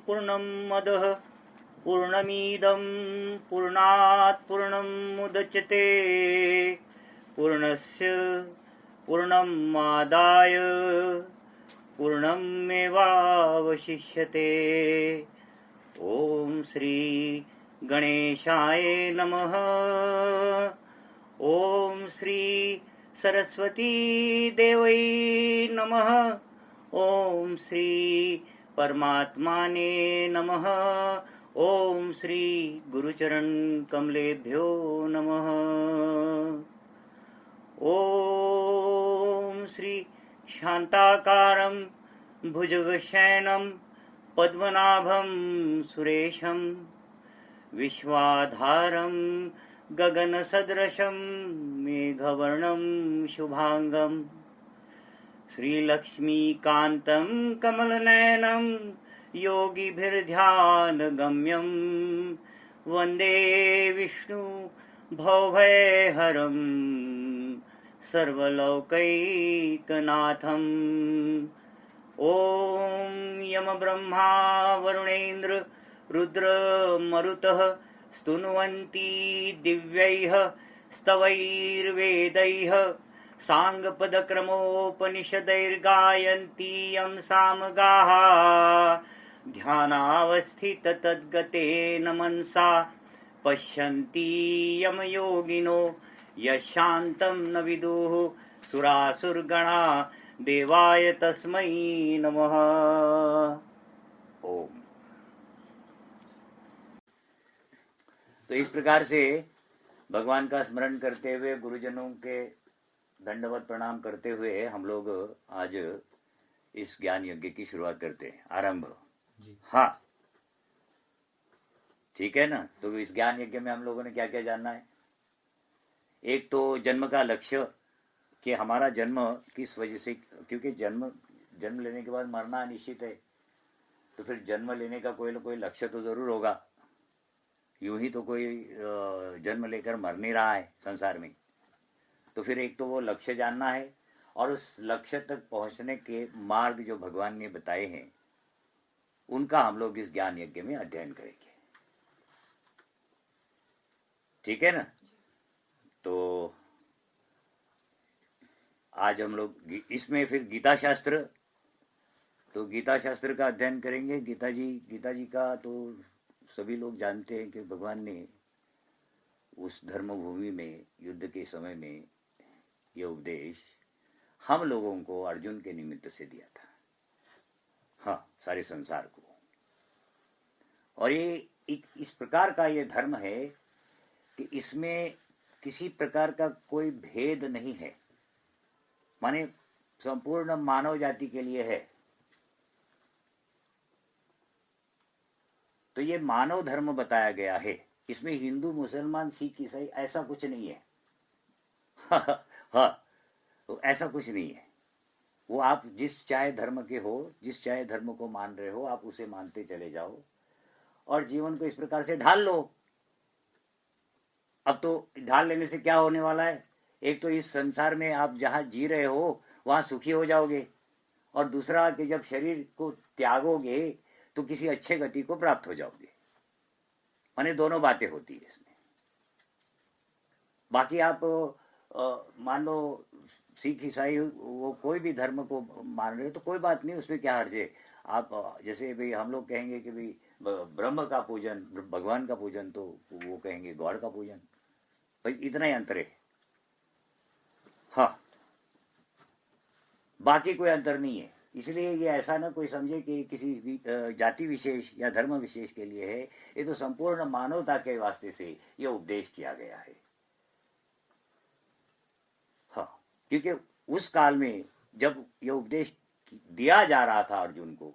पूर्णमदः पूर्णमिदं पूर्णात् पूर्णमुदच्यते पूर्णस्य पूर्णमादाय पूर्णमेवावशिष्यते। ओम श्री गणेशाय नमः। ओम श्री सरस्वती देवै नमः। ओम श्री परमात्माने नमः। ओम श्री गुरुचरण कमलेभ्यो नमः। ओम श्री शांताकारं भुजगशयनं पद्मनाभं सुरेशं विश्वाधारं गगनसदृशं मेघवर्णं शुभांगं श्रीलक्ष्मीकान्तं कमलनयनं योगिभिर्ध्यानगम्यं वन्दे विष्णु भवभयहरं सर्वलोकैकनाथम्। ॐ यम ब्रह्मा वरुणेन्द्र रुद्र मरुतः स्तुन्वन्ति दिव्यैः स्तवैर्वेदैः साङ्गपदक्रमोपनिषदैर्गायन्ति यं सामगाः ध्यानावस्थिततद्गतेन मनसा पश्यन्ति यम योगिनो यशान्तं न विदुः सुरासुरगणा देवाय तस्मै नमः। ओम। तो इस प्रकार से भगवान का स्मरण करते हुए, गुरुजनों के दंडवत प्रणाम करते हुए हम लोग आज इस ज्ञान यज्ञ की शुरुआत करते हैं। आरंभ। हाँ, ठीक है ना। तो इस ज्ञान यज्ञ में हम लोगों ने क्या क्या जानना है? एक तो जन्म का लक्ष्य, कि हमारा जन्म किस वजह से, क्योंकि जन्म लेने के बाद मरना निश्चित है, तो फिर जन्म लेने का कोई ना कोई लक्ष्य तो जरूर होगा। यूं ही तो कोई जन्म लेकर मर नहीं रहा है संसार में। तो फिर एक तो वो लक्ष्य जानना है, और उस लक्ष्य तक पहुंचने के मार्ग जो भगवान ने बताए हैं उनका हम लोग इस ज्ञान यज्ञ में अध्ययन करेंगे। ठीक है ना। तो आज हम लोग इसमें फिर गीता शास्त्र, तो गीता शास्त्र का अध्ययन करेंगे। गीता जी का तो सभी लोग जानते हैं कि भगवान ने उस धर्म भूमि में युद्ध के समय में ये उपदेश हम लोगों को अर्जुन के निमित्त से दिया था। हाँ, सारे संसार को। और ये इस प्रकार का ये धर्म है कि इसमें किसी प्रकार का कोई भेद नहीं है, माने संपूर्ण मानव जाति के लिए है। तो ये मानव धर्म बताया गया है। इसमें हिंदू मुसलमान सिख ईसाई ऐसा कुछ नहीं है। हाँ, तो ऐसा कुछ नहीं है। वो आप जिस चाहे धर्म के हो, जिस चाहे धर्म को मान रहे हो, आप उसे मानते चले जाओ और जीवन को इस प्रकार से ढाल लो। अब तो ढाल लेने से क्या होने वाला है? एक तो इस संसार में आप जहाँ जी रहे हो वहाँ सुखी हो जाओगे, और दूसरा कि जब शरीर को त्यागोगे तो किसी अच्छे गति को प्राप्त हो जाओगे। माने दोनों बातें होती है इसमें। बाकी आप मान लो सिख ईसाई वो कोई भी धर्म को मान रहे हो तो कोई बात नहीं, उसमें क्या हर्ज है। आप जैसे भाई हम लोग कहेंगे कि भाई ब्रह्म का पूजन, भगवान का पूजन, तो वो कहेंगे गॉड का पूजन। भाई इतना ही अंतर है। हाँ, बाकी कोई अंतर नहीं है। इसलिए ये ऐसा ना कोई समझे कि किसी जाति विशेष या धर्म विशेष के लिए है। ये तो संपूर्ण मानवता के वास्ते से ये उपदेश किया गया है। हाँ, क्योंकि उस काल में जब ये उपदेश दिया जा रहा था अर्जुन को,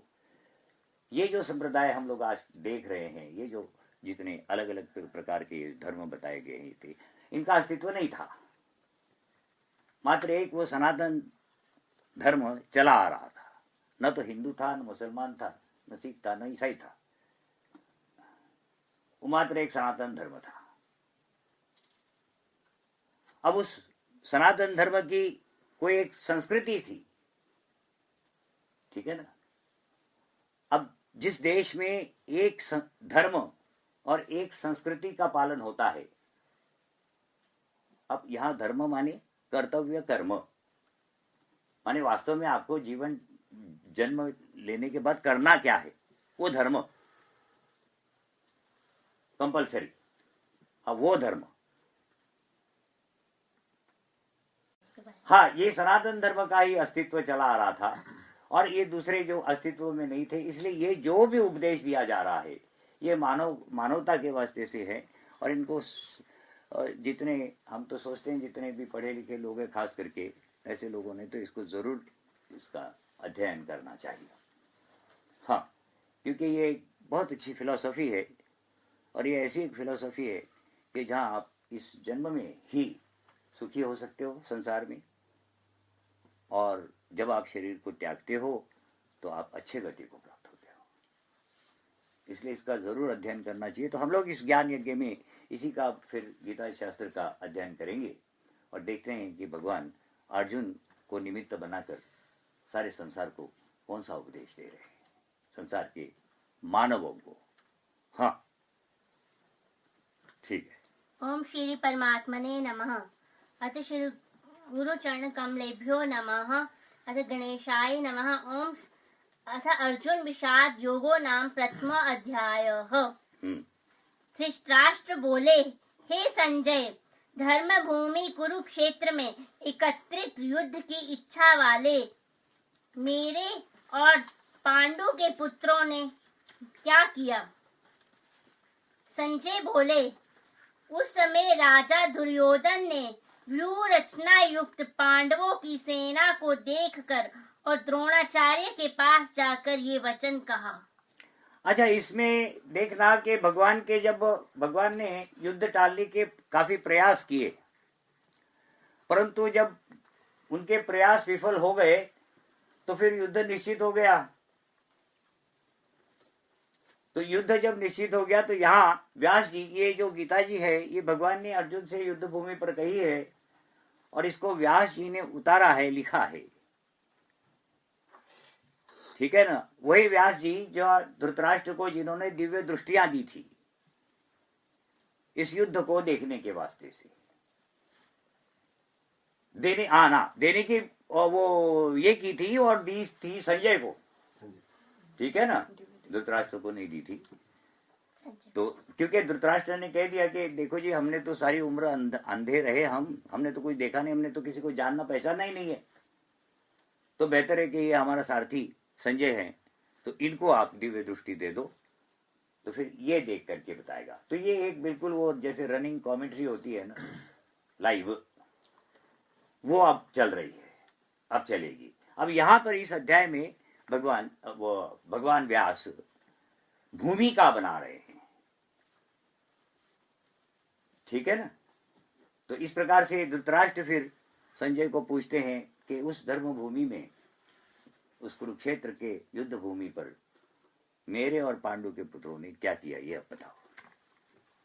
ये जो संप्रदाय हम लोग आज देख रहे हैं, ये जो जितने अलग अलग प्रकार के धर्म बताए गए थे, इनका अस्तित्व नहीं था। मात्र एक वो सनातन धर्म चला आ रहा था। न तो हिंदू था, न मुसलमान था, न सिख था, न ईसाई था। वो मात्र एक सनातन धर्म था। अब उस सनातन धर्म की कोई एक संस्कृति थी, ठीक है ना। अब जिस देश में एक धर्म और एक संस्कृति का पालन होता है, अब यहां धर्म माने कर्तव्य कर्म, माने वास्तव में आपको जीवन जन्म लेने के बाद करना क्या है, वो धर्म कंपलसरी, हाँ वो धर्म। हाँ, ये सनातन धर्म का ही अस्तित्व चला आ रहा था और ये दूसरे जो अस्तित्व में नहीं थे, इसलिए ये जो भी उपदेश दिया जा रहा है ये मानवता के वास्ते से है। और इनको जितने हम तो सोचते हैं जितने भी पढ़े लिखे लोग हैं, खास करके ऐसे लोगों ने तो इसको जरूर इसका अध्ययन करना चाहिए। हाँ, क्योंकि ये बहुत अच्छी फिलॉसफी है और ये ऐसी एक फिलॉसफी है कि जहाँ आप इस जन्म में ही सुखी हो सकते हो संसार में, और जब आप शरीर को त्यागते हो तो आप अच्छे गति को प्राप्त होते हो। इसलिए इसका जरूर अध्ययन करना चाहिए। तो हम लोग इस ज्ञान यज्ञ में इसी का फिर गीता शास्त्र का अध्ययन करेंगे और देखते हैं कि भगवान अर्जुन को निमित्त बनाकर सारे संसार को कौन सा उपदेश दे रहे हैं, संसार के मानवों को। हाँ, ठीक है। ओम श्री परमात्मने नमः। अथ श्री गुरु चरण कमलेभ्यो नमः। अथ गणेशाय नमः। ओम अथ अर्जुन विषाद योगो नाम प्रथम अध्यायः। धृतराष्ट्र बोले, हे संजय, धर्म भूमि कुरुक्षेत्र में एकत्रित युद्ध की इच्छा वाले मेरे और पांडु के पुत्रों ने क्या किया? संजय बोले, उस समय राजा दुर्योधन ने व्यूह रचना युक्त पांडवों की सेना को देखकर और द्रोणाचार्य के पास जाकर ये वचन कहा। अच्छा, इसमें देखना कि भगवान के जब भगवान ने युद्ध टालने के काफी प्रयास किए, परंतु जब उनके प्रयास विफल हो गए तो फिर युद्ध निश्चित हो गया। तो युद्ध जब निश्चित हो गया तो यहाँ व्यास जी, ये जो गीता जी है ये भगवान ने अर्जुन से युद्ध भूमि पर कही है और इसको व्यास जी ने उतारा है, लिखा है, ठीक है ना। वही व्यास जी जो धृतराष्ट्र को जिन्होंने दिव्य दृष्टियां दी थी इस युद्ध को देखने के वास्ते से, देने की वो ये की थी और दी थी संजय को, ठीक है ना, धृतराष्ट्र को नहीं दी थी। तो क्योंकि धृतराष्ट्र ने कह दिया कि देखो जी, हमने तो सारी उम्र अंधे रहे, हमने तो कुछ देखा नहीं, हमने तो किसी को जानना पहचाना ही नहीं है, तो बेहतर है कि ये हमारा सारथी संजय है, तो इनको आप दिव्य दृष्टि दे दो, तो फिर ये देख करके बताएगा। तो ये एक बिल्कुल वो जैसे रनिंग कमेंट्री होती है ना लाइव, वो अब चल रही है, अब चलेगी। अब यहाँ पर इस अध्याय में भगवान व्यास भूमिका बना रहे हैं, ठीक है ना। तो इस प्रकार से धृतराष्ट्र फिर संजय को पूछते हैं कि उस धर्म भूमि में, उस कुरुक्षेत्र के युद्ध भूमि पर मेरे और पांडु के पुत्रों ने क्या किया, ये अब बताओ।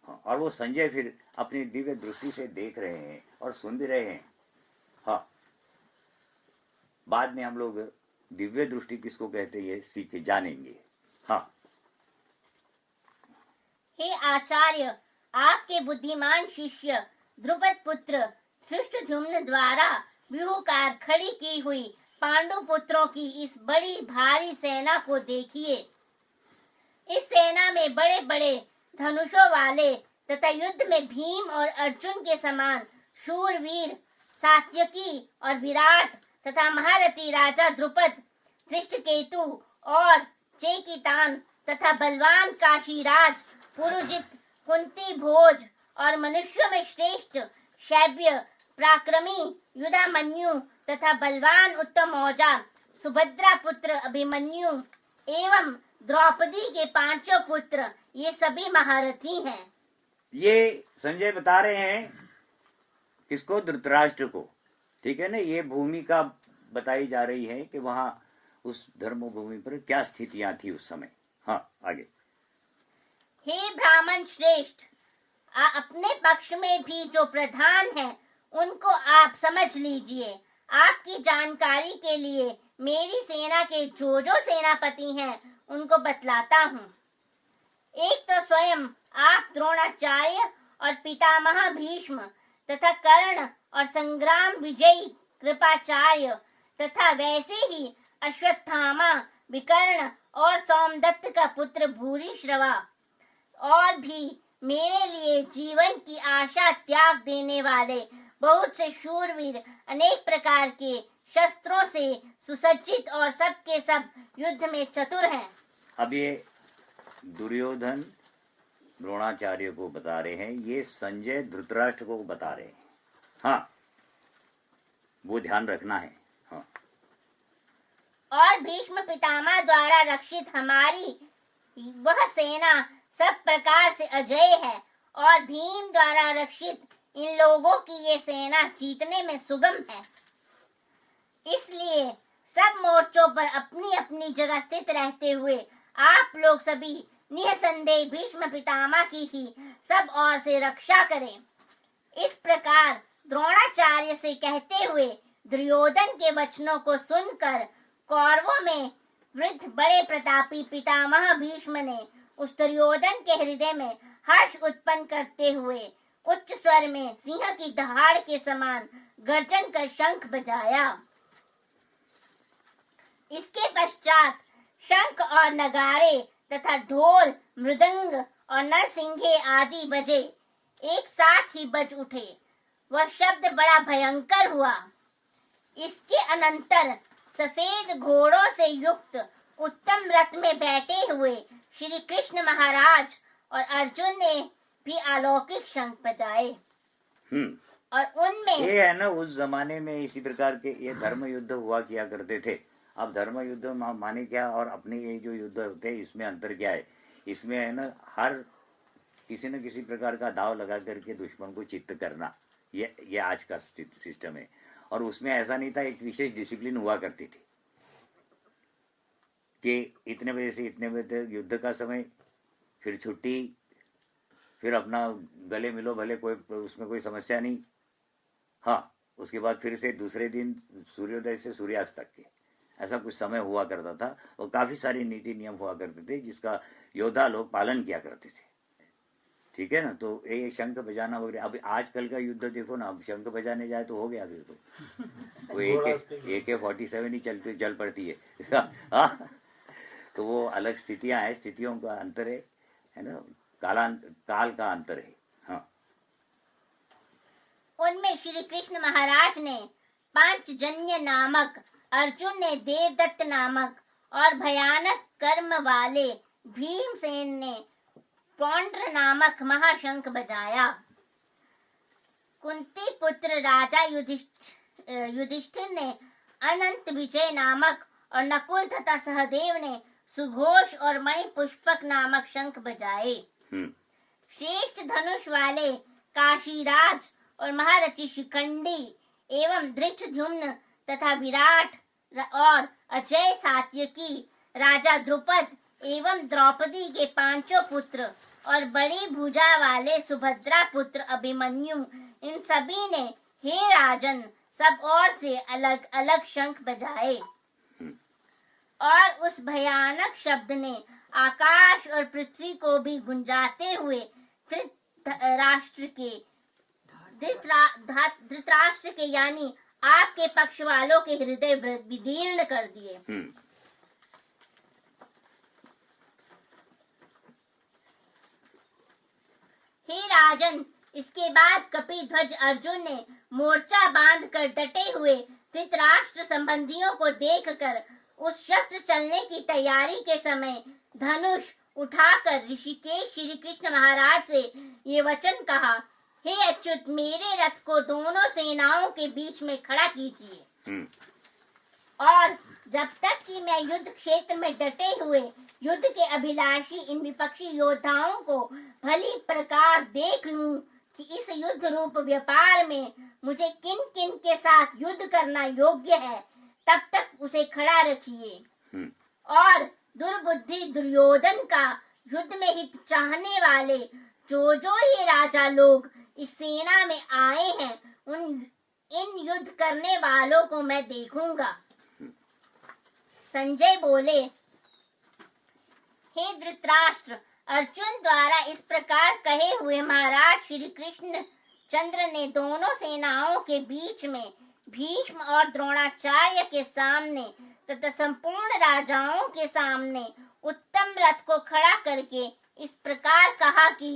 हाँ, और वो संजय फिर अपनी दिव्य दृष्टि से देख रहे हैं और सुन भी रहे हैं। हाँ, बाद में हम लोग दिव्य दृष्टि किसको कहते हैं ये सीखे जानेंगे। हाँ, हे आचार्य, आपके बुद्धिमान शिष्य द्रुपद पुत्र धृष्टद्युम्न द्वारा व्यूहकार खड़ी की हुई पांडु पुत्रों की इस बड़ी भारी सेना को देखिए। इस सेना में बड़े बड़े धनुषों वाले तथा युद्ध में भीम और अर्जुन के समान शूरवीर सात्यकी और विराट तथा महारथी राजा द्रुपद, धृष्टकेतु और चेकितान तथा बलवान काशीराज पुरुजित, कुंती भोज और मनुष्यों में श्रेष्ठ शैब्य, पराक्रमी युधामन्यु तथा बलवान उत्तम औजा सुभद्रा पुत्र अभिमन्यु एवं द्रौपदी के पांचों पुत्र, ये सभी महारथी हैं। ये संजय बता रहे हैं किसको? धृतराष्ट्र को, ठीक है ना। ये भूमिका बताई जा रही है कि वहां उस धर्म भूमि पर क्या स्थितियां थी उस समय। हाँ, आगे। हे ब्राह्मण श्रेष्ठ, अपने पक्ष में भी जो प्रधान हैं उनको आप समझ लीजिए। आपकी जानकारी के लिए मेरी सेना के जो सेनापति हैं उनको बतलाता हूँ। एक तो स्वयं आप द्रोणाचार्य और पितामह भीष्म तथा कर्ण और संग्राम विजयी कृपाचार्य तथा वैसे ही अश्वत्थामा, विकर्ण और सोमदत्त का पुत्र भूरिश्रवा और भी मेरे लिए जीवन की आशा त्याग देने वाले बहुत से शूरवीर अनेक प्रकार के शस्त्रों से सुसज्जित और सब के सब युद्ध में चतुर हैं। अब ये दुर्योधन द्रोणाचार्य को बता रहे हैं, ये संजय धृतराष्ट्र को बता रहे हैं। हाँ, वो ध्यान रखना है। हाँ। और भीष्म पितामह द्वारा रक्षित हमारी वह सेना सब प्रकार से अजय है और भीम द्वारा रक्षित इन लोगों की ये सेना जीतने में सुगम है। इसलिए सब मोर्चों पर अपनी अपनी जगह स्थित रहते हुए आप लोग सभी निसंदेह भीष्म पितामह की ही सब ओर से रक्षा करें। इस प्रकार द्रोणाचार्य से कहते हुए दुर्योधन के वचनों को सुनकर कौरवों में वृद्ध बड़े प्रतापी पितामह भीष्म ने उस दुर्योधन के हृदय में हर्ष उत्पन्न करते हुए उच्च स्वर में सिंह की दहाड़ के समान गर्जन कर शंख बजाया। इसके पश्चात शंख और नगारे तथा ढोल, मृदंग और नरसिंघे आदि बजे एक साथ ही बज उठे। वह शब्द बड़ा भयंकर हुआ। इसके अनंतर सफेद घोड़ों से युक्त उत्तम रथ में बैठे हुए श्री कृष्ण महाराज और अर्जुन ने भी अलौकिक शंख बजाए। और उनमें ये है ना, उस जमाने में इसी प्रकार के ये धर्म युद्ध हुआ किया करते थे। अब धर्म युद्ध माने क्या और अपने ये जो युद्ध होते हैं इसमें अंतर क्या है? इसमें है ना, हर किसी न किसी प्रकार का दाव लगा करके दुश्मन को चित्त करना, ये आज का सिस्टम है। और उसमें ऐसा नहीं था, एक विशेष डिसिप्लिन हुआ करती थी कि इतने बजे से इतने बजे तक युद्ध का समय, फिर छुट्टी, फिर अपना गले मिलो भले, कोई उसमें कोई समस्या नहीं। हाँ, उसके बाद फिर से दूसरे दिन सूर्योदय से सूर्यास्त तक के ऐसा कुछ समय हुआ करता था और काफ़ी सारी नीति नियम हुआ करते थे जिसका योद्धा लोग पालन किया करते थे। ठीक है ना? तो ये शंख बजाना वगैरह, अब आजकल का युद्ध देखो ना, अब शंख बजाने जाए तो हो गया फिर तो AK-47 ही चल पड़ती है। हाँ, तो वो अलग स्थितियां हैं, स्थितियों का अंतर है ना, काल का अंतर है। हाँ, उनमें श्री कृष्ण महाराज ने पांचजन्य नामक, अर्जुन ने देवदत्त नामक और भयानक कर्म वाले भीमसेन ने पौंड्र नामक महाशंख बजाया। कुंती पुत्र राजा युधिष्ठिर ने अनंत विजय नामक और नकुल तथा सहदेव ने सुघोष और मणिपुष्पक नामक शंख बजाए। श्रेष्ठ धनुष वाले काशीराज और महारथी शिखंडी एवं धृष्टद्युम्न तथा विराट और अजय सात्यकी, राजा द्रुपद एवं द्रौपदी के पांचों पुत्र और बड़ी भुजा वाले सुभद्रा पुत्र अभिमन्यु, इन सभी ने हे राजन सब ओर से अलग अलग शंख बजाए। और उस भयानक शब्द ने आकाश और पृथ्वी को भी गुंजाते हुए धृतराष्ट्र के यानी आपके पक्ष वालों के हृदय विदीर्ण कर दिए। हे राजन, इसके बाद कपिध्वज अर्जुन ने मोर्चा बांधकर डटे हुए धृतराष्ट्र संबंधियों को देखकर उस शस्त्र चलने की तैयारी के समय धनुष उठाकर ऋषिकेश श्री कृष्ण महाराज से ये वचन कहा, हे अच्युत, मेरे रथ को दोनों सेनाओं के बीच में खड़ा कीजिए और जब तक कि मैं युद्ध क्षेत्र में डटे हुए युद्ध के अभिलाषी इन विपक्षी योद्धाओं को भली प्रकार देख लूं कि इस युद्ध रूप व्यापार में मुझे किन किन के साथ युद्ध करना योग्य है, तब तक उसे खड़ा रखिए। और दुर्बुद्धि दुर्योधन का युद्ध में हित चाहने वाले जो ये राजा लोग इस सेना में आए हैं, इन युद्ध करने वालों को मैं देखूंगा। संजय बोले, हे धृतराष्ट्र, अर्जुन द्वारा इस प्रकार कहे हुए महाराज श्री कृष्ण चंद्र ने दोनों सेनाओं के बीच में भीष्म और द्रोणाचार्य के सामने तथा संपूर्ण राजाओं के सामने उत्तम रथ को खड़ा करके इस प्रकार कहा कि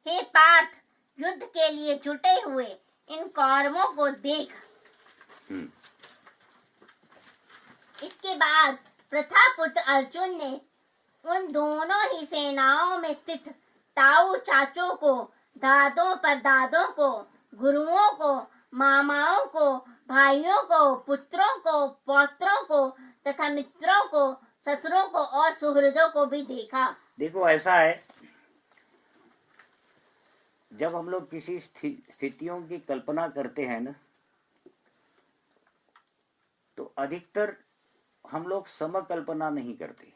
हे पार्थ, युद्ध के लिए जुटे हुए इन कौरवों को देख। इसके बाद प्रथापुत्र अर्जुन ने उन दोनों ही सेनाओं में स्थित ताऊ चाचों को, दादों परदादों को, गुरुओं को, मामाओं को, भाइयों को, पुत्रों को, पौत्रों को तथा मित्रों को, ससुरों को और सुहृदों को भी देखा। देखो, ऐसा है, जब हम लोग किसी स्थितियों की कल्पना करते हैं ना, तो अधिकतर हम लोग समकल्पना नहीं करते,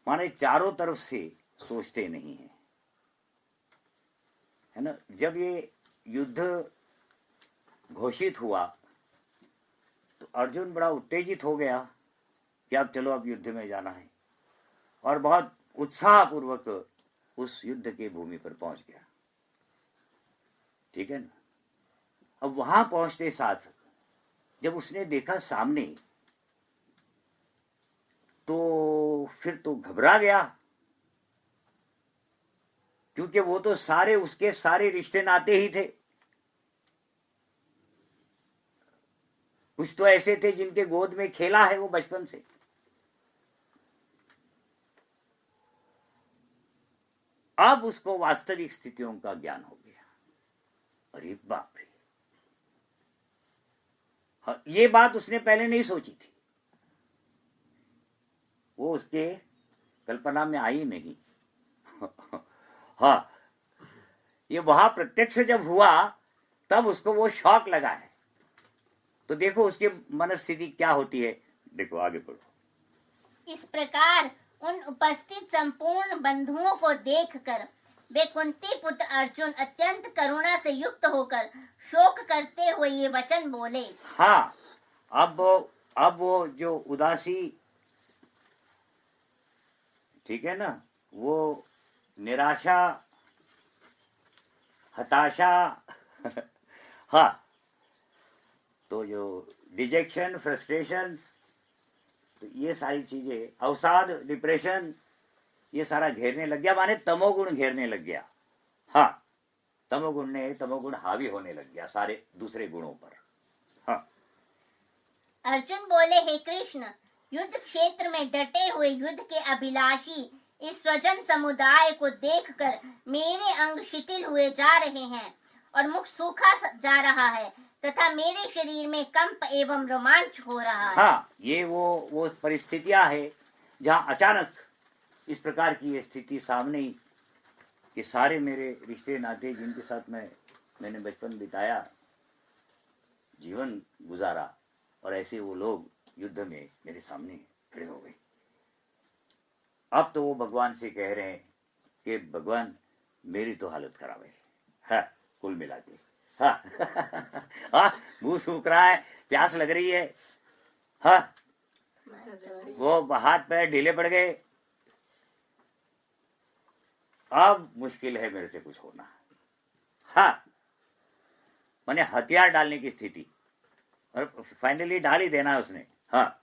माने चारों तरफ से सोचते नहीं है, है ना। जब ये युद्ध घोषित हुआ तो अर्जुन बड़ा उत्तेजित हो गया कि अब चलो, अब युद्ध में जाना है, और बहुत उत्साहपूर्वक उस युद्ध के भूमि पर पहुंच गया। ठीक है ना। अब वहां पहुंचते साथ जब उसने देखा सामने, तो फिर तो घबरा गया, क्योंकि वो तो सारे उसके सारे रिश्ते नाते ही थे। कुछ तो ऐसे थे जिनके गोद में खेला है वो बचपन से। अब उसको वास्तविक स्थितियों का ज्ञान हो गया। अरे बाप रे, हाँ, ये बात उसने पहले नहीं सोची थी, वो उसके कल्पना में आई नहीं। हाँ, ये वहां प्रत्यक्ष जब हुआ तब उसको वो शौक लगा है। तो देखो उसकी मनस्थिति क्या होती है, देखो आगे पढ़ो। इस प्रकार उन उपस्थित संपूर्ण बंधुओं को देखकर वे कुंती पुत्र अर्जुन अत्यंत करुणा से युक्त होकर शोक करते हुए ये वचन बोले। हाँ, अब वो जो उदासी, ठीक है ना, वो निराशा, हताशा, हाँ, तो जो डिजेक्शन, फ्रस्ट्रेशंस, तो ये सारी चीजें, अवसाद, डिप्रेशन, ये सारा घेरने लग गया, माने तमोगुण घेरने लग गया। हाँ, तमोगुण हावी होने लग गया सारे दूसरे गुणों पर। हाँ। अर्जुन बोले, हे कृष्ण, युद्ध क्षेत्र में डटे हुए युद्ध के अभिलाषी इस स्वजन समुदाय को देखकर मेरे अंग शिथिल हुए जा रहे हैं और मुख सूखा जा रहा है तथा मेरे शरीर में कंप एवं रोमांच हो रहा है। हाँ, ये वो परिस्थितियां है जहाँ अचानक इस प्रकार की ये स्थिति सामने ही, कि सारे मेरे रिश्ते नाते जिनके साथ मैंने बचपन बिताया, जीवन गुजारा, और ऐसे वो लोग युद्ध में मेरे सामने खड़े हो गए। अब तो वो भगवान से कह रहे हैं कि भगवान मेरी तो हालत खराब है, हाँ, कुल मिला के। हाँ, हाँ, मुंह सूख रहा है, प्यास लग रही है, हाँ, वो हाथ पैर ढीले पड़ गए, अब मुश्किल है मेरे से कुछ होना। हाँ, मैंने हथियार डालने की स्थिति, और फाइनली डाल ही देना उसने। हाँ,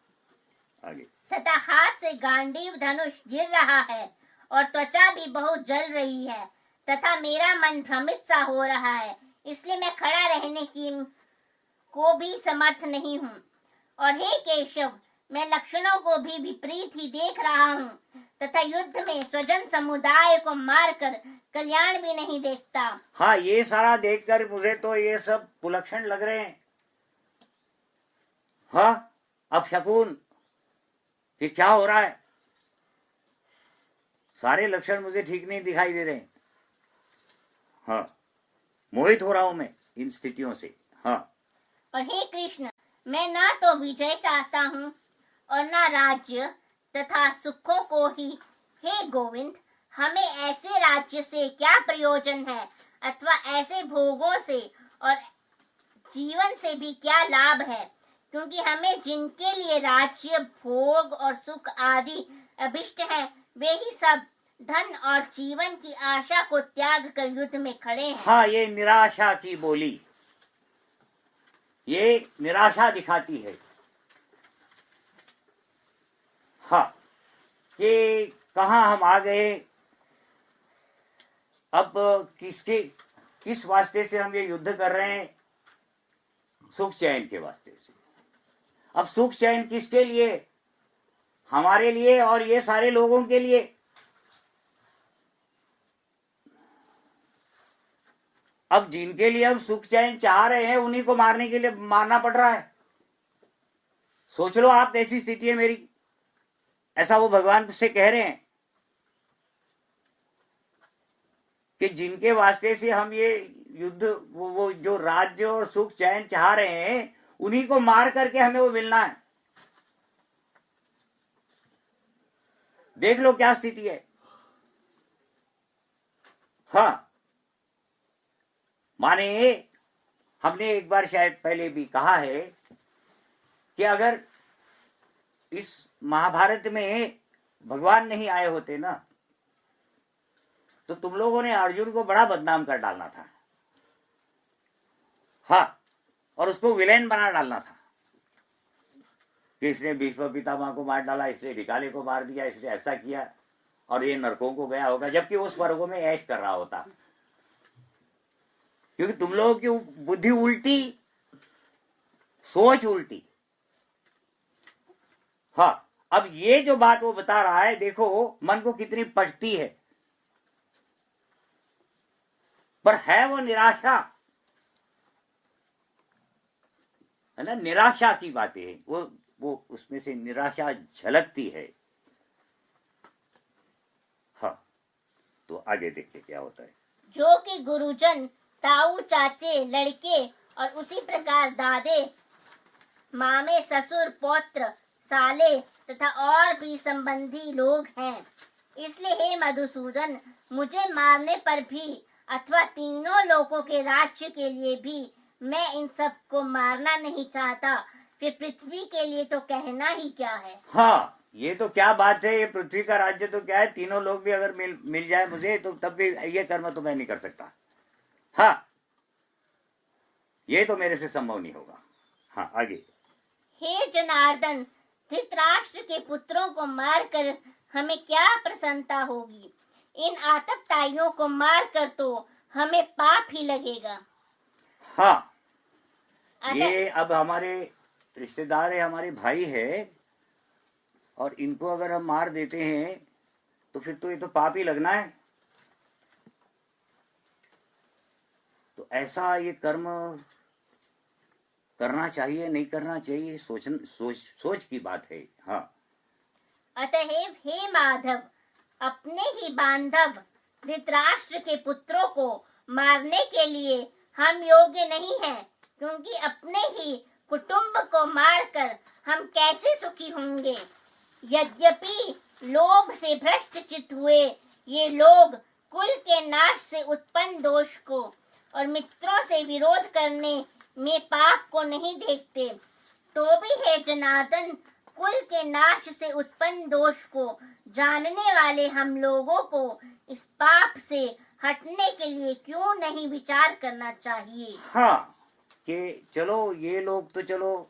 आगे। तथा हाथ से गांडीव धनुष गिर रहा है और त्वचा भी बहुत जल रही है तथा मेरा मन भ्रमित सा हो रहा है, इसलिए मैं खड़ा रहने को भी समर्थ नहीं हूँ। और हे केशव, मैं लक्षणों को भी विपरीत ही देख रहा हूँ तथा युद्ध में स्वजन समुदाय को मारकर कल्याण भी नहीं देखता। हाँ, ये सारा देखकर मुझे तो ये सब कुलक्षण लग रहे हैं। हाँ, अब शकुन कि क्या हो रहा है, सारे लक्षण मुझे ठीक नहीं दिखाई दे रहे हैं। हाँ, मोहित हो रहा हूं मैं इन स्थितियों से। हाँ, और हे कृष्ण, मैं ना तो विजय चाहता हूँ और ना राज्य तथा सुखों को ही। हे गोविंद, हमें ऐसे राज्य से क्या प्रयोजन है अथवा ऐसे भोगों से और जीवन से भी क्या लाभ है क्योंकि हमें जिनके लिए राज्य, भोग और सुख आदि अभिष्ट हैं, वे ही सब धन और जीवन की आशा को त्याग कर युद्ध में खड़े हैं। हाँ, ये निराशा की बोली, ये निराशा दिखाती है। हाँ, कि कहाँ हम आ गए, अब किस वास्ते से हम ये युद्ध कर रहे हैं? सुख चैन के वास्ते से। अब सुख चैन किसके लिए? हमारे लिए और ये सारे लोगों के लिए। अब जिनके लिए हम सुख चैन चाह रहे हैं, उन्हीं को मारने के लिए मारना पड़ रहा है। सोच लो आप, कैसी स्थिति है मेरी। ऐसा वो भगवान से कह रहे हैं कि जिनके वास्ते से हम ये युद्ध, वो जो राज्य और सुख चैन चाह रहे हैं, उन्हीं को मार करके हमें वो मिलना है। देख लो क्या स्थिति है। हाँ, माने हमने एक बार शायद पहले भी कहा है कि अगर इस महाभारत में भगवान नहीं आए होते ना, तो तुम लोगों ने अर्जुन को बड़ा बदनाम कर डालना था। हाँ, और उसको विलेन बना डालना था कि इसने भीष्म पितामह को मार डाला, इसने ढिकाले को मार दिया, इसने ऐसा किया और ये नरकों को गया होगा, जबकि उस स्वर्गों में ऐश कर रहा होता। क्योंकि तुम लोगों की बुद्धि उल्टी, सोच उल्टी। हाँ, अब ये जो बात वो बता रहा है, देखो मन को कितनी पटती है, पर है वो निराशा, है ना। निराशा की बातें हैं, वो उसमें से निराशा झलकती है। हाँ, तो आगे देखिए क्या होता है। जो कि गुरुजन, ताऊ, चाचे, लड़के और उसी प्रकार दादे, मामे, ससुर, पौत्र, साले तथा और भी संबंधी लोग हैं। इसलिए हे मधुसूदन, मुझे मारने पर भी अथवा तीनों लोगों के राज्य के लिए भी मैं इन सब को मारना नहीं चाहता। फिर पृथ्वी के लिए तो कहना ही क्या है। हाँ, ये तो क्या बात है। ये पृथ्वी का राज्य तो क्या है, तीनों लोग भी अगर मिल जाए मुझे, तो तब भी ये कर्म तो मैं नहीं कर सकता। हाँ, ये तो मेरे से संभव नहीं होगा। हाँ, आगे। हे जनार्दन, धृतराष्ट्र के पुत्रों को मारकर हमें क्या प्रसन्नता होगी? इन आतताइयों को मारकर तो हमें पाप ही लगेगा। हाँ, ये अब हमारे रिश्तेदार है, हमारे भाई है, और इनको अगर हम मार देते हैं तो फिर तो ये तो पाप ही लगना है। तो ऐसा ये कर्म करना चाहिए, नहीं करना चाहिए, सोच की बात है। हाँ, अतएव हे माधव, अपने ही बांधव धृतराष्ट्र के पुत्रों को मारने के लिए हम योग्य नहीं हैं, क्योंकि अपने ही कुटुंब को मारकर हम कैसे सुखी होंगे। यद्यपि लोभ से भ्रष्ट चित्त हुए ये लोग कुल के नाश से उत्पन्न दोष को और मित्रों से विरोध करने में पाप को नहीं देखते, तो भी हे जनार्दन, कुल के नाश से उत्पन्न दोष को जानने वाले हम लोगों को इस पाप से हटने के लिए क्यों नहीं विचार करना चाहिए। हाँ, कि चलो ये लोग तो चलो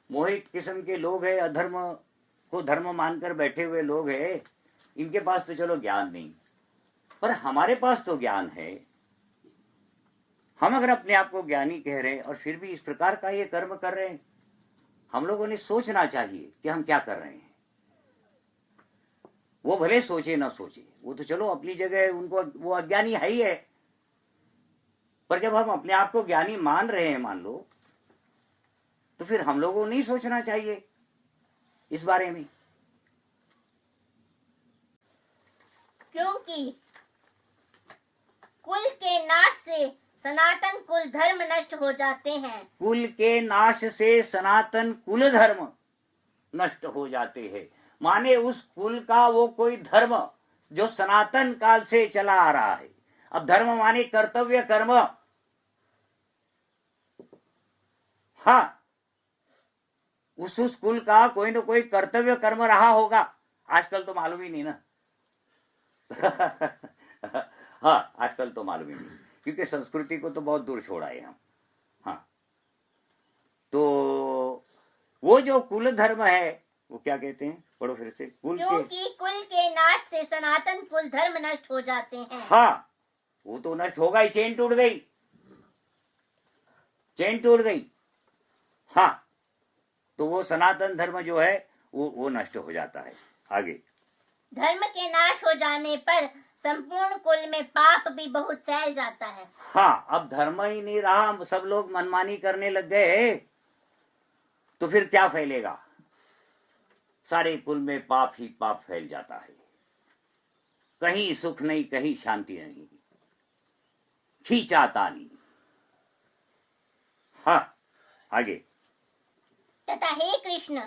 मोहित किस्म के लोग हैं, अधर्म को धर्म मानकर बैठे हुए लोग हैं, इनके पास तो चलो ज्ञान नहीं, पर हमारे पास तो ज्ञान है। हम अगर अपने आप को ज्ञानी कह रहे हैं और फिर भी इस प्रकार का ये कर्म कर रहे हैं, हम लोगों ने सोचना चाहिए कि हम क्या कर रहे हैं। वो भले सोचे ना सोचे, वो तो चलो अपनी जगह, उनको वो अज्ञानी है ही है, पर जब हम अपने आप को ज्ञानी मान रहे हैं, मान लो, तो फिर हम लोगों को नहीं सोचना चाहिए इस बारे में। क्योंकि कुल के नाश से सनातन कुल धर्म नष्ट हो जाते हैं। कुल के नाश से सनातन कुल धर्म नष्ट हो जाते हैं, माने उस कुल का वो कोई धर्म जो सनातन काल से चला आ रहा है। अब धर्म माने कर्तव्य कर्म, हाँ, उस कुल का कोई ना कोई कर्तव्य कर्म रहा होगा, आजकल तो मालूम ही नहीं ना। हाँ, आजकल तो मालूम ही नहीं, क्योंकि संस्कृति को तो बहुत दूर छोड़ा है हम। हाँ, तो वो जो कुल धर्म है वो क्या कहते हैं, पढ़ो फिर से। क्योंकि कुल के नाश से सनातन कुल धर्म नष्ट हो जाते हैं। हाँ, वो तो नष्ट होगा ही, चेन टूट गई, चेन टूट गई। हाँ, तो वो सनातन धर्म जो है वो नष्ट हो जाता है। आगे, धर्म के नाश हो जाने पर संपूर्ण कुल में पाप भी बहुत फैल जाता है। हाँ, अब धर्म ही नहीं रहा, सब लोग मनमानी करने लग गए, तो फिर क्या फैलेगा? सारे कुल में पाप ही पाप फैल जाता है, कहीं सुख नहीं, कहीं शांति नहीं, खींचाता नहीं। हाँ, आगे। तथा हे कृष्ण,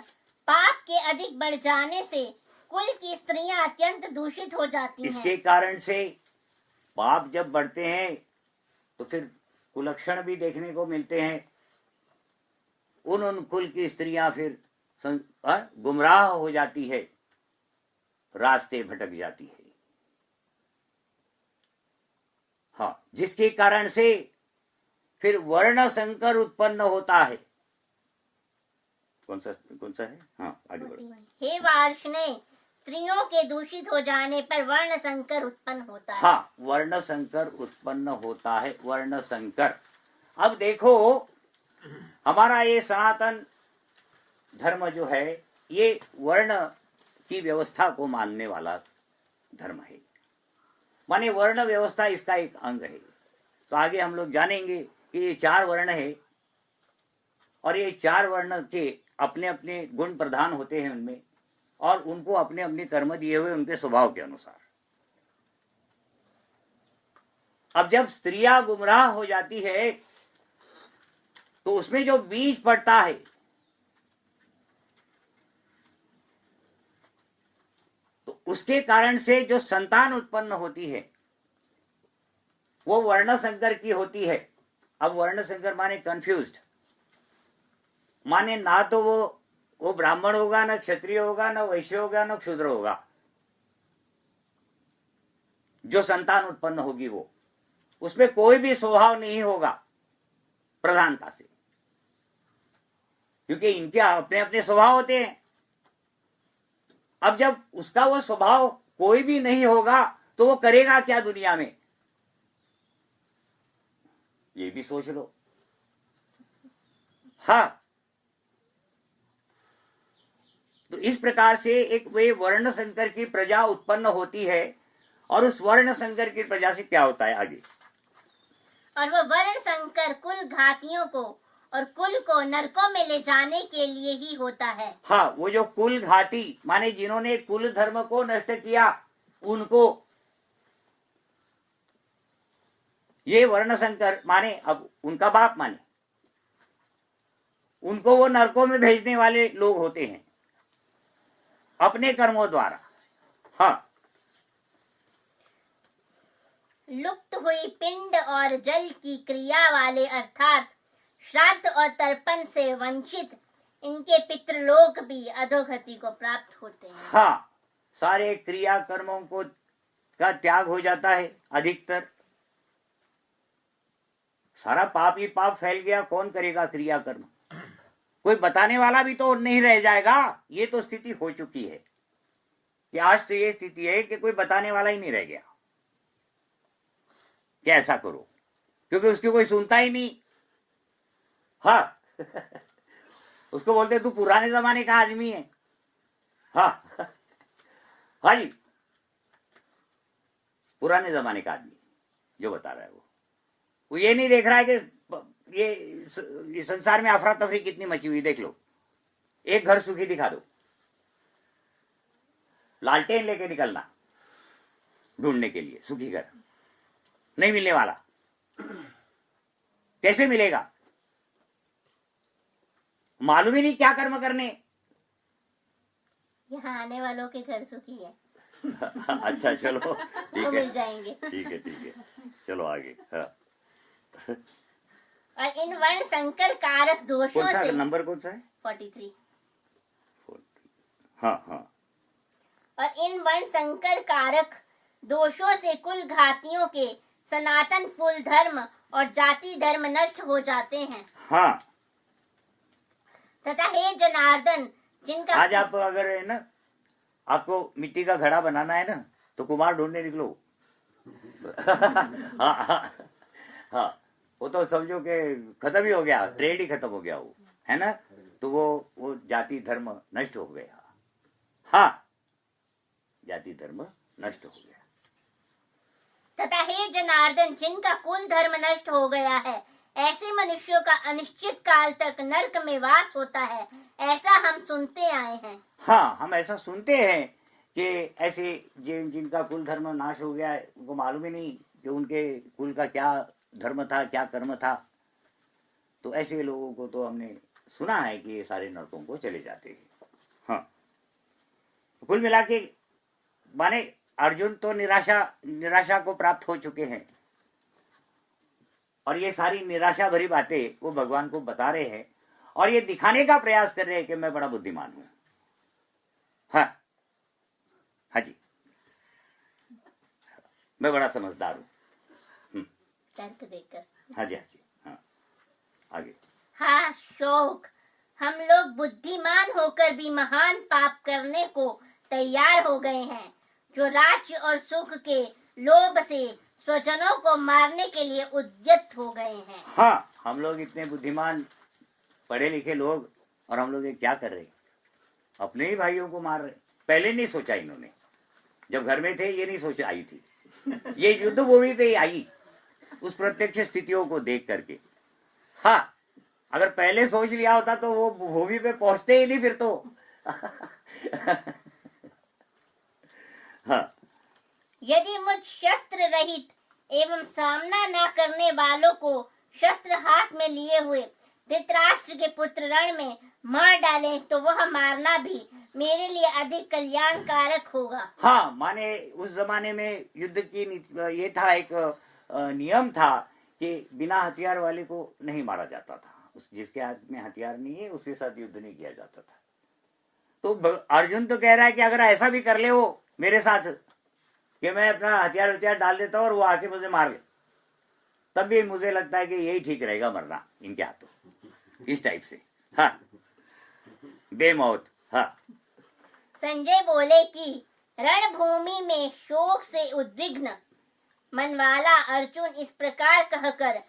पाप के अधिक बढ़ जाने से कुल की स्त्रियां अत्यंत दूषित हो जाती हैं। इसके कारण से पाप जब बढ़ते हैं तो फिर कुलक्षण भी देखने को मिलते हैं। उन कुल की स्त्रियां फिर गुमराह हो जाती है, रास्ते भटक जाती है। हाँ, जिसके कारण से फिर वर्ण संकर उत्पन्न होता है। कौन सा है? हाँ, आगे बढ़ो। हे वार्ष्णे, स्त्रियों के दूषित हो जाने पर वर्ण संकर उत्पन्न होता है। हाँ, वर्ण संकर उत्पन्न होता है, वर्ण संकर। अब देखो, हमारा ये सनातन धर्म जो है ये वर्ण की व्यवस्था को मानने वाला धर्म है, माने वर्ण व्यवस्था इसका एक अंग है। तो आगे हम लोग जानेंगे कि ये 4 वर्ण है और ये 4 वर्ण के अपने अपने गुण प्रधान होते हैं उनमें, और उनको अपने अपने कर्म दिए हुए उनके स्वभाव के अनुसार। अब जब स्त्रियां गुमराह हो जाती है तो उसमें जो बीज पड़ता है तो उसके कारण से जो संतान उत्पन्न होती है वो वर्ण संकर की होती है। अब वर्ण संकर माने कंफ्यूज्ड, माने ना तो वो ब्राह्मण होगा, ना क्षत्रिय होगा, ना वैश्य होगा, ना क्षूद्र होगा। जो संतान उत्पन्न होगी वो, उसमें कोई भी स्वभाव नहीं होगा प्रधानता से, क्योंकि इनके अपने अपने स्वभाव होते हैं। अब जब उसका वो स्वभाव कोई भी नहीं होगा तो वो करेगा क्या दुनिया में, ये भी सोच लो। हाँ, तो इस प्रकार से एक वे वर्ण संकर की प्रजा उत्पन्न होती है, और उस वर्ण संकर की प्रजा से क्या होता है आगे। और वह वर्ण संकर कुल घातियों को और कुल को नरकों में ले जाने के लिए ही होता है। हाँ, वो जो कुल घाती माने जिन्होंने कुल धर्म को नष्ट किया, उनको ये वर्ण संकर माने, अब उनका बाप माने, उनको वो नरकों में भेजने वाले लोग होते हैं अपने कर्मों द्वारा। हाँ, लुप्त हुई पिंड और जल की क्रिया वाले अर्थात श्राद्ध और तर्पण से वंचित इनके पितृलोक भी अधोगति को प्राप्त होते हैं। हाँ, सारे क्रिया कर्मों को का त्याग हो जाता है। अधिकतर सारा पाप ही पाप फैल गया, कौन करेगा क्रिया कर्म, कोई बताने वाला भी तो नहीं रह जाएगा। ये तो स्थिति हो चुकी है कि आज तो ये स्थिति है कि कोई बताने वाला ही नहीं रह गया कि ऐसा करो, क्योंकि उसकी कोई सुनता ही नहीं। हाँ उसको बोलते तू पुराने जमाने का आदमी है। हाँ हाँ जी, पुराने जमाने का आदमी जो बता रहा है वो ये नहीं देख रहा है कि ये संसार में अफरा तफरी कितनी मची हुई। देख लो, एक घर सुखी दिखा दो, लालटेन लेके निकलना ढूंढने के लिए, सुखी घर नहीं मिलने वाला। कैसे मिलेगा, मालूम ही नहीं क्या कर्म करने। यहाँ आने वालों के घर सुखी है। अच्छा चलो ठीक वो है, मिल जाएंगे। ठीक है चलो आगे। हाँ। और इन वर्ण संकर कारक दोषों कौन सा से नंबर कौन सा है? 43। हाँ हाँ। और इन वर्ण संकर कारक दोषों से कुल घातियों के सनातन कुल धर्म और जाति धर्म नष्ट हो जाते हैं। हाँ। तथा हे जनार्दन, जिनका आज आप अगर है ना, आपको मिट्टी का घड़ा बनाना है ना, तो कुमार ढूंढने निकलो। हाँ हाँ हाँ, वो तो समझो कि खत्म ही हो गया, ट्रेड ही खत्म हो गया वो, है ना। तो वो जाति धर्म नष्ट हो गया। हाँ, जाति धर्म नष्ट हो गया। तथा हे जनार्दन, जिनका कुल धर्म नष्ट हो गया है, ऐसे मनुष्यों का अनिश्चित काल तक नरक में वास होता है, ऐसा हम सुनते आए हैं। हाँ, हम ऐसा सुनते हैं कि ऐसे जिनका कुल धर्म नाश हो गया है, उनको मालूम ही नहीं कि उनके कुल का क्या धर्म था, क्या कर्म था। तो ऐसे लोगों को तो हमने सुना है कि ये सारे नरकों को चले जाते हैं। हाँ, कुल मिला के माने अर्जुन तो निराशा को प्राप्त हो चुके हैं, और ये सारी निराशा भरी बातें वो भगवान को बता रहे हैं, और ये दिखाने का प्रयास कर रहे हैं कि मैं बड़ा बुद्धिमान हूं। हाँ हाँ जी, मैं बड़ा समझदार हूं। तर्क देकर। हाँ जी, हाँ जी, हाँ, आगे। हाँ शोक, हम लोग बुद्धिमान होकर भी महान पाप करने को तैयार हो गए हैं, जो राज्य और सुख के लोभ से स्वजनों को मारने के लिए उद्यत हो गए हैं। हाँ, हम लोग इतने बुद्धिमान पढ़े लिखे लोग, और हम लोग ये क्या कर रहे, अपने ही भाइयों को मार रहे। पहले नहीं सोचा इन्होंने, जब घर में थे ये नहीं सोचा आई थी, ये युद्ध भूमि पे ही आई, उस प्रत्यक्ष स्थितियों को देख करके। हाँ, अगर पहले सोच लिया होता तो वो भूमि पे पहुंचते ही नहीं फिर तो। हाँ। यदि मुझ शस्त्र रहित एवं सामना न करने वालों को शस्त्र हाथ में लिए हुए धृतराष्ट्र के पुत्र रण में मार डालें, तो वह मारना भी मेरे लिए अधिक कल्याणकारक होगा। हाँ, माने उस जमाने में युद्ध की ये था, एक नियम था कि बिना हथियार वाले को नहीं मारा जाता था। जिसके हाथ में हथियार नहीं है उसके साथ युद्ध नहीं किया जाता था। तो अर्जुन तो कह रहा है कि अगर ऐसा भी कर ले वो मेरे साथ कि मैं अपना हथियार डाल देता हूं और वो आके मुझे मार ले, तब भी मुझे लगता है कि यही ठीक रहेगा, मरना इनके हाथों, इस टाइप से। हाँ, बेमौत। हाँ। संजय बोले कि रणभूमि में शोक से उद्विग्न मन वाला अर्जुन इस प्रकार कहकर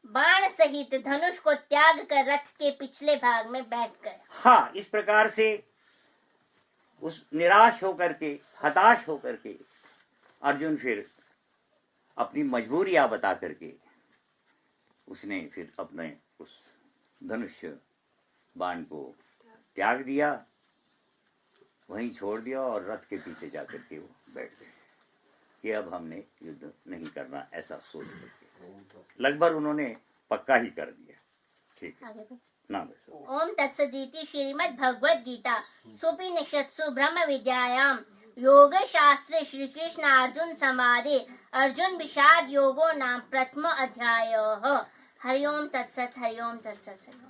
बाण सहित धनुष को त्याग कर रथ के पिछले भाग में बैठ गया। हाँ, इस प्रकार से उस निराश होकर के, हताश होकर के अर्जुन फिर अपनी मजबूरियां बता करके उसने फिर अपने उस धनुष्य बाण को त्याग दिया, वहीं छोड़ दिया और रथ के पीछे जाकर के वो बैठ गए कि अब हमने युद्ध नहीं करना, ऐसा सोच करके लगभग उन्होंने पक्का ही कर दिया। ठीक है ना। ओम तत्सदिति श्रीमद् भगवद गीता सुपनिषत्सु ब्रह्म विद्यायाम योग शास्त्रे श्री कृष्ण अर्जुन संवादे अर्जुन विषाद योगो नाम प्रथम अध्यायः। हरि ओम तत्सत्, हरि ओम तत्सत्।